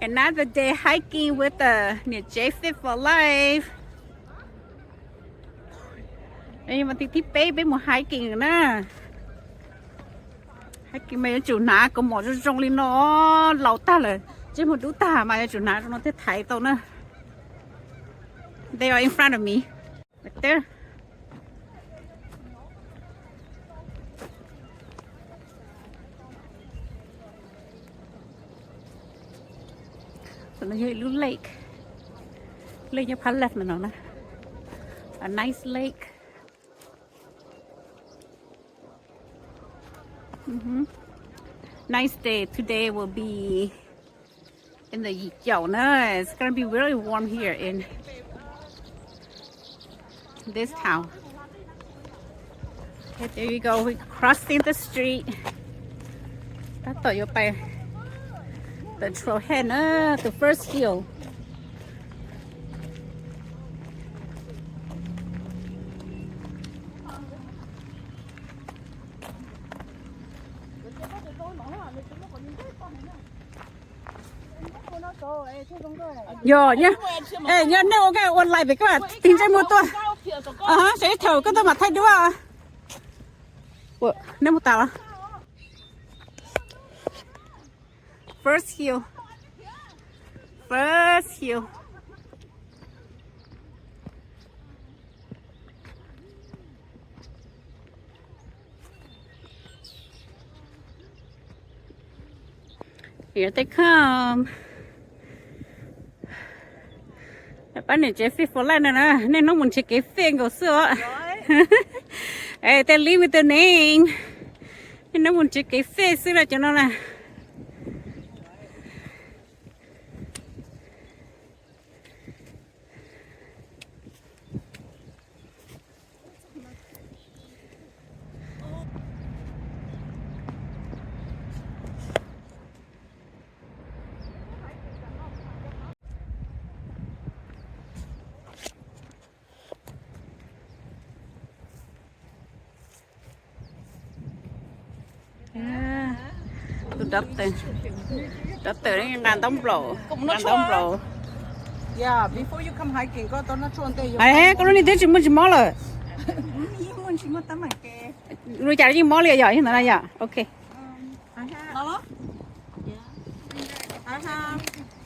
Another day hiking with the Niamtsev Fit4Life. Đây mà tí bé bé một hiking nữa. Hiking mấy chủ ná có một trong linh nó lâu ta rồi. Chứ một đứa ta mà chủ ná nó thấy thấy tao nữa. They are in front of me. Right there. So nó hơi little lake. Lake nhập hẳn left nữa nè. A nice lake. Nice day. Today will be in the Yao. It's gonna be really warm here in this town. Okay, there you go. We're crossing the street. That's the trailhead, the first hill. Yo nhá, ê nhá nếu cái online lại về các bạn tìm ra một tuần, sẽ thử cái tôi mà thay đúng không? Ủa, nếu một tàu à? First hill, first hill. Here they come. Bạn này chơi Fit4Life nè, nên nó muốn chơi cái phim của xưa. Hey, they leave with the name. Nên nó muốn chơi cái phim xưa là cho nó là. Đất từ đấy ngàn tông bro. Yeah, before you come hiking, go to natural day. Ai, có lúc đi chỉ muốn chỉ mò rồi. Rồi chả gì mò liền rồi, hiện tại là ok. Hello?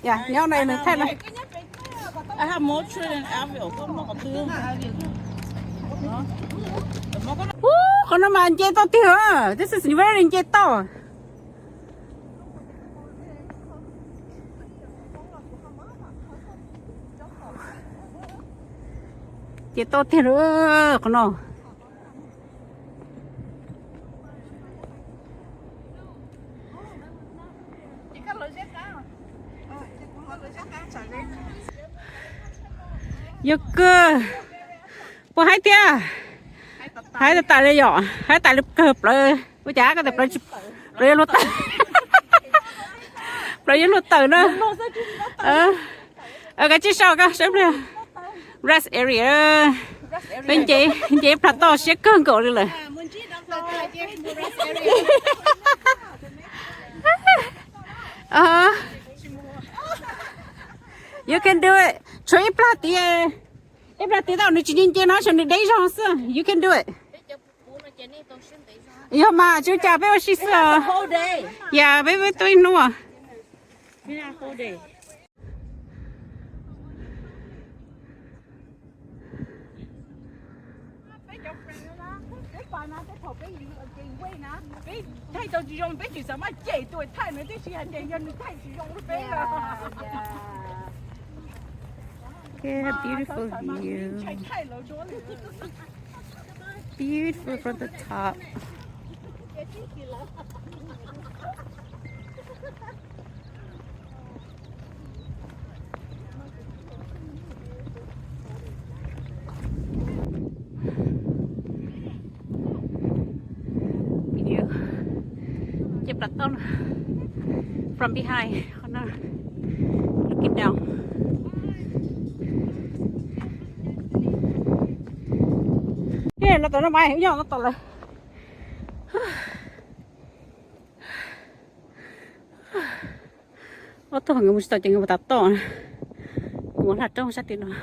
Dạ, nhau này mình thay này. I have more tree than Avil. Con nó mà anh chơi to tiêu. This is very chơi to. Chơi to tiêu nữa, con nó. Yêu cơ, bố hai tia, hai tay lấy giỏ, hai tay lấy cướp rồi, bố chả có tập lấy chụp, lấy lót tay, lấy lót tay nữa, cái chiếc sau cái xem nè, rest area, bên chị plateau sẽ cơn cổ đi rồi. You can do it. Try plati. Plati tao nó chỉ nhìn chơi nó cho nó đấy rồi sao? You can do it. Yeah, mà chú cha bé chị sao? Whole day. Yeah, bé tôi nữa. Yeah, whole day. Thay cho chị dùng bé chị sao mà chạy tuổi thay nữa chứ chị hành chạy nhân thay chị dùng nó bé rồi. Yeah, beautiful view. Beautiful from the top. View. Chụp đặt tông from behind. Looking down. Nó tao nó bay hiểu nhau nó tao là ô tô người muốn tao chừng người ta to muốn là trong sát tiền rồi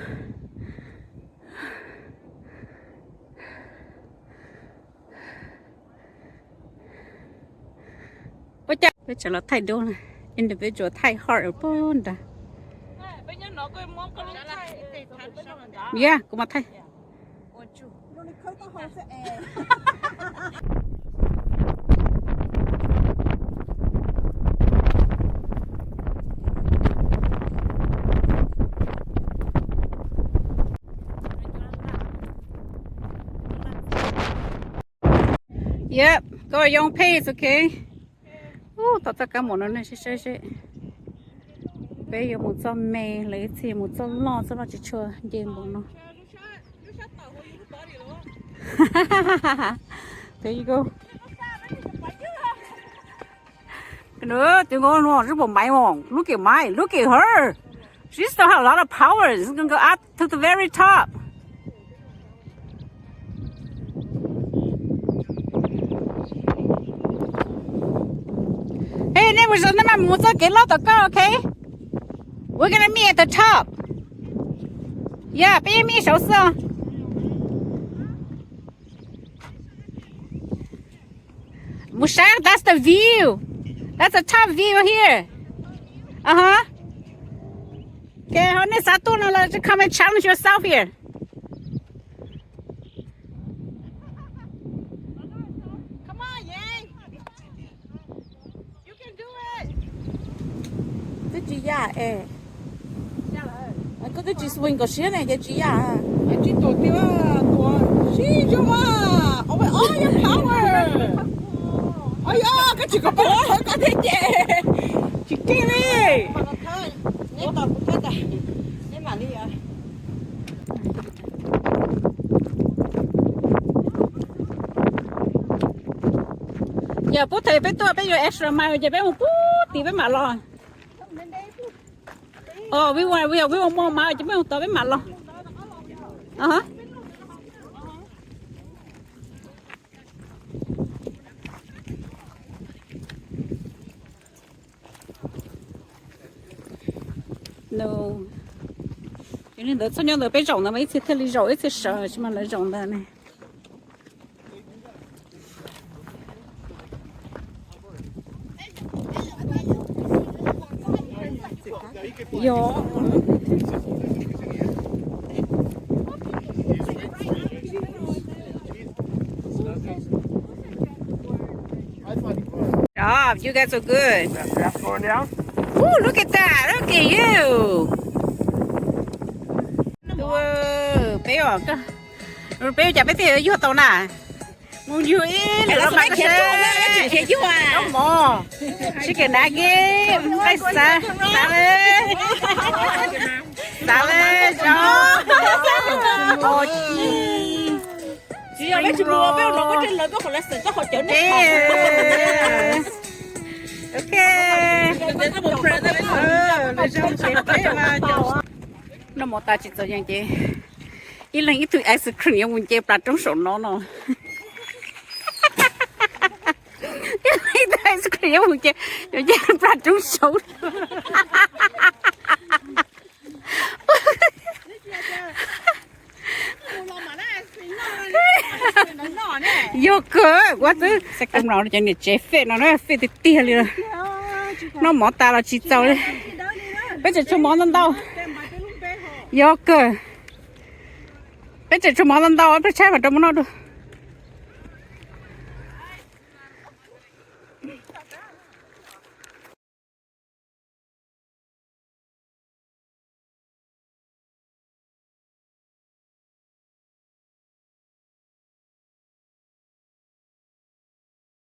bây giờ là thay đồ này individual thay heart bốn đã yeah cũng mà thay yep go at your own pace okay tao ta cả một nó này sẽ bây giờ một cho mẹ lấy thì một cho lo chỉ chưa game bọn nó there you go cái nữa tiếng ngon nó rất bổng máy mỏng look at her she still has a lot of power she's gonna go up to the very top hey neighbors nó mà muốn cho cái lót đó okay we're gonna meet at the top yeah bây giờ mi số sao Mushan, that's the view. That's the top view here. Okay, honey, Satu, now let's come and challenge yourself here. Come on, Yang. You can do it. Cái chị già có cái chị swing có xía này cái chị già Chị tổ tiêu tổ xí cho mà. Oh my, all your power. Ôi ơi, cái chị có bố hơn có thế chị. Chị kia đi. mà nó thôi nếu tao cũng thích à nếu mà đi à Giờ bố thầy bé tôi bé giờ extra mile giờ bé một bút thì bé mà lo. We want more mile chứ bé một tao bé mà lo. No. Cho nên đợt sau nhau đợt bé rộng nó mấy次thay lý rộng ít次sợ chứ mà lại rộng ra này. Yo. Job, you guys are good. That's going down. Ooh, look at that! Look at you! Wow, bé à, rồi bé chả bé thì ở dưới tàu nè. Muốn yêu in, rồi mà cái xe. chị chú à Come on. Chicken nugget, hay sa, salad. Salad, đó. Ôi chi. chị ơi chị mua bé nó có trên lớn có là sừng có họ chở nước Okay. để nó một friend đó Nó một ta chỉ cho như vậy. Ý là ít tụi ice cream yang muốn chơi bát trong sổ nó. Ý là ít tụi ice cream yang muốn chơi bát trong sổ. Vô cơ, quá thứ sẽ cầm nó cho nên chế phê nó phê thì tia liền. Nó mỏ ta là chỉ trâu đấy. Bây giờ cho mỏ lên đâu? Vô cơ. Bây giờ cho mỏ lên đâu? Bây giờ trái vào trong nó được.